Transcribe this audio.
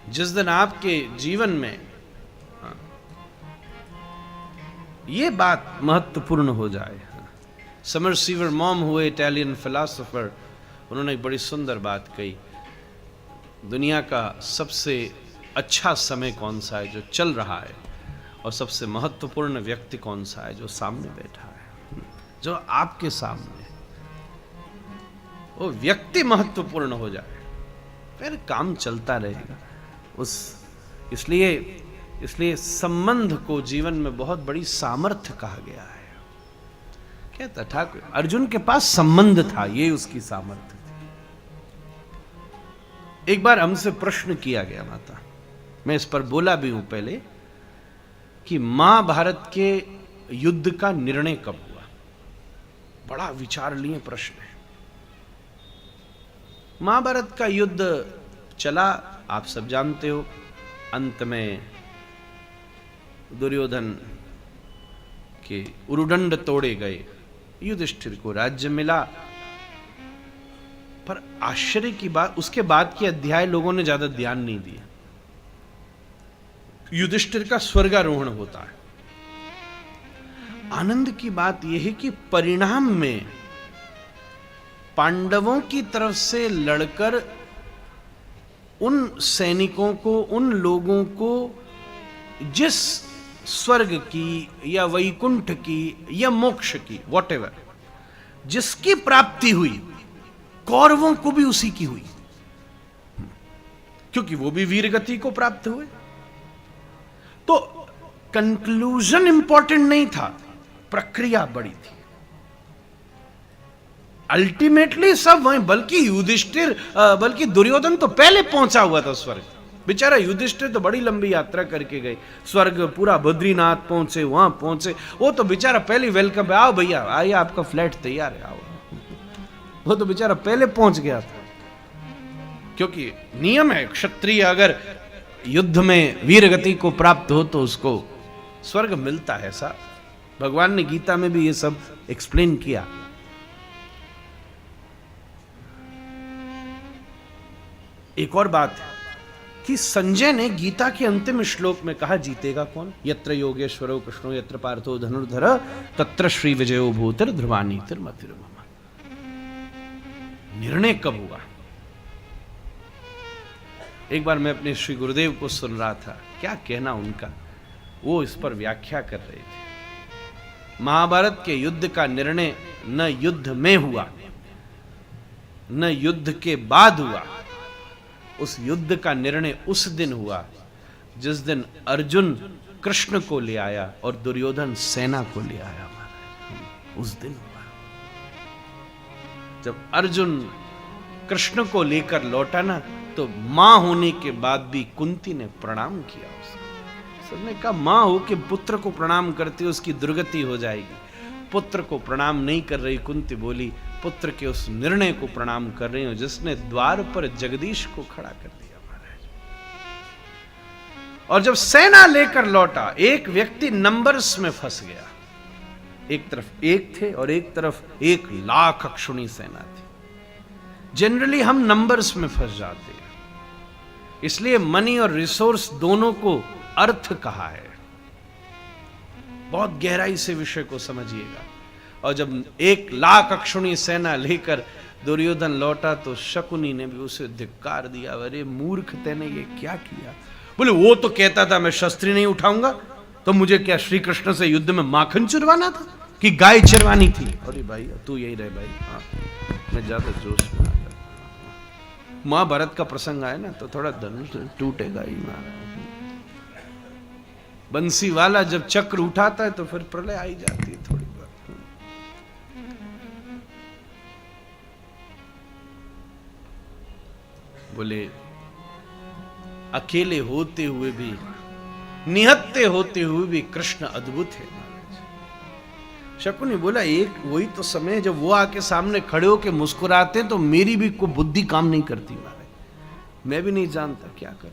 जिस दिन आपके जीवन में ये बात महत्वपूर्ण हो जाए। समरसीवर मॉम हुए इटालियन फिलोसोफर, उन्होंने एक बड़ी सुंदर बात कही, दुनिया का सबसे अच्छा समय कौन सा है जो चल रहा है, और सबसे महत्वपूर्ण व्यक्ति कौन सा है जो सामने बैठा है, जो आपके सामने। वो व्यक्ति महत्वपूर्ण हो जाए फिर काम चलता रहेगा। इसलिए संबंध को जीवन में बहुत बड़ी सामर्थ्य कहा गया है। कहता ठाकुर अर्जुन के पास संबंध था, ये उसकी सामर्थ्य थी। एक बार हमसे प्रश्न किया गया माता, मैं इस पर बोला भी हूं पहले, कि महाभारत के युद्ध का निर्णय कब हुआ। बड़ा विचारणीय प्रश्न है। महाभारत का युद्ध चला, आप सब जानते हो, अंत में दुर्योधन के उरुदंड तोड़े गए, युधिष्ठिर को राज्य मिला। पर आश्चर्य की बात, उसके बाद के अध्याय लोगों ने ज्यादा ध्यान नहीं दिया। युधिष्ठिर का स्वर्गारोहण होता है। आनंद की बात यह है कि परिणाम में पांडवों की तरफ से लड़कर उन सैनिकों को, उन लोगों को जिस स्वर्ग की या वैकुंठ की या मोक्ष की, वॉटेवर, जिसकी प्राप्ति हुई, कौरवों को भी उसी की हुई, क्योंकि वो भी वीरगति को प्राप्त हुए। तो कंक्लूजन इंपॉर्टेंट नहीं था, प्रक्रिया बड़ी थी। अल्टीमेटली सब वहीं, बल्कि युधिष्ठिर, बल्कि दुर्योधन तो पहले पहुंचा हुआ था स्वर्ग। बेचारा युधिष्ठिर तो बड़ी लंबी यात्रा करके गए स्वर्ग, पूरा बद्रीनाथ पहुंचे, वहां पहुंचे। वो तो बेचारा पहले वेलकम, आओ भैया आइए, आपका फ्लैट तैयार है, आओ। वो तो बेचारा पहले पहुंच गया था, क्योंकि नियम है, क्षत्रिय अगर युद्ध में वीरगति को प्राप्त हो तो उसको स्वर्ग मिलता है। ऐसा भगवान ने गीता में भी ये सब एक्सप्लेन किया। एक और बात है कि संजय ने गीता के अंतिम श्लोक में कहा, जीतेगा कौन? यत्र योगेश्वरो कृष्णो यत्र पार्थो धनुर्धर तत्र श्री विजयो भूतिर ध्रुवानीतिर्मतिर्मम। निर्णय कब हुआ? एक बार मैं अपने श्री गुरुदेव को सुन रहा था, क्या कहना उनका, वो इस पर व्याख्या कर रहे थे। महाभारत के युद्ध का निर्णय न युद्ध में हुआ, न युद्ध के बाद हुआ। उस युद्ध का निर्णय उस दिन हुआ जिस दिन अर्जुन कृष्ण को ले आया और दुर्योधन सेना को ले आया। उस दिन हुआ जब अर्जुन कृष्ण को लेकर लौटा ना, तो मां होने के बाद भी कुंती ने प्रणाम किया उसको। सबने कहा मां हो के पुत्र को प्रणाम करती, उसकी दुर्गति हो जाएगी। पुत्र को प्रणाम नहीं कर रही कुंती, बोली पुत्र के उस निर्णय को प्रणाम कर रही हूं जिसने द्वार पर जगदीश को खड़ा कर दिया महाराज। और जब सेना लेकर लौटा, एक व्यक्ति नंबर्स में फंस गया। एक तरफ एक थे और एक तरफ 1,00,000 अक्षुणी सेना थी। जनरली हम नंबर्स में फंस जाते हैं, इसलिए मनी और रिसोर्स दोनों को अर्थ कहा है। बहुत गहराई से विषय को समझिएगा। और जब 1,00,000 अक्षुणी सेना लेकर दुर्योधन लौटा तो शकुनी ने भी उसे धिक्कार दिया, अरे मूर्ख तेने ये क्या किया? बोले वो तो कहता था मैं शस्त्र नहीं उठाऊंगा, तो मुझे क्या श्री कृष्ण से युद्ध में माखन चुरवाना था कि गाय चरवानी थी? अरे भाई तू यही रहे भाई, हाँ मैं ज्यादा जोश में आ गया। महाभारत का प्रसंग आए ना तो थोड़ा धनुष टूटेगा ही। बंसी वाला जब चक्र उठाता है तो फिर प्रलय आई जाती है थोड़ी बार। बोले अकेले होते हुए भी, निहत्ते होते हुए भी कृष्ण अद्भुत है महाराज। शकुनी बोला एक वही तो समय जब वो आके सामने खड़े होके मुस्कुराते तो मेरी भी कोई बुद्धि काम नहीं करती महाराज। मैं भी नहीं जानता क्या करूं।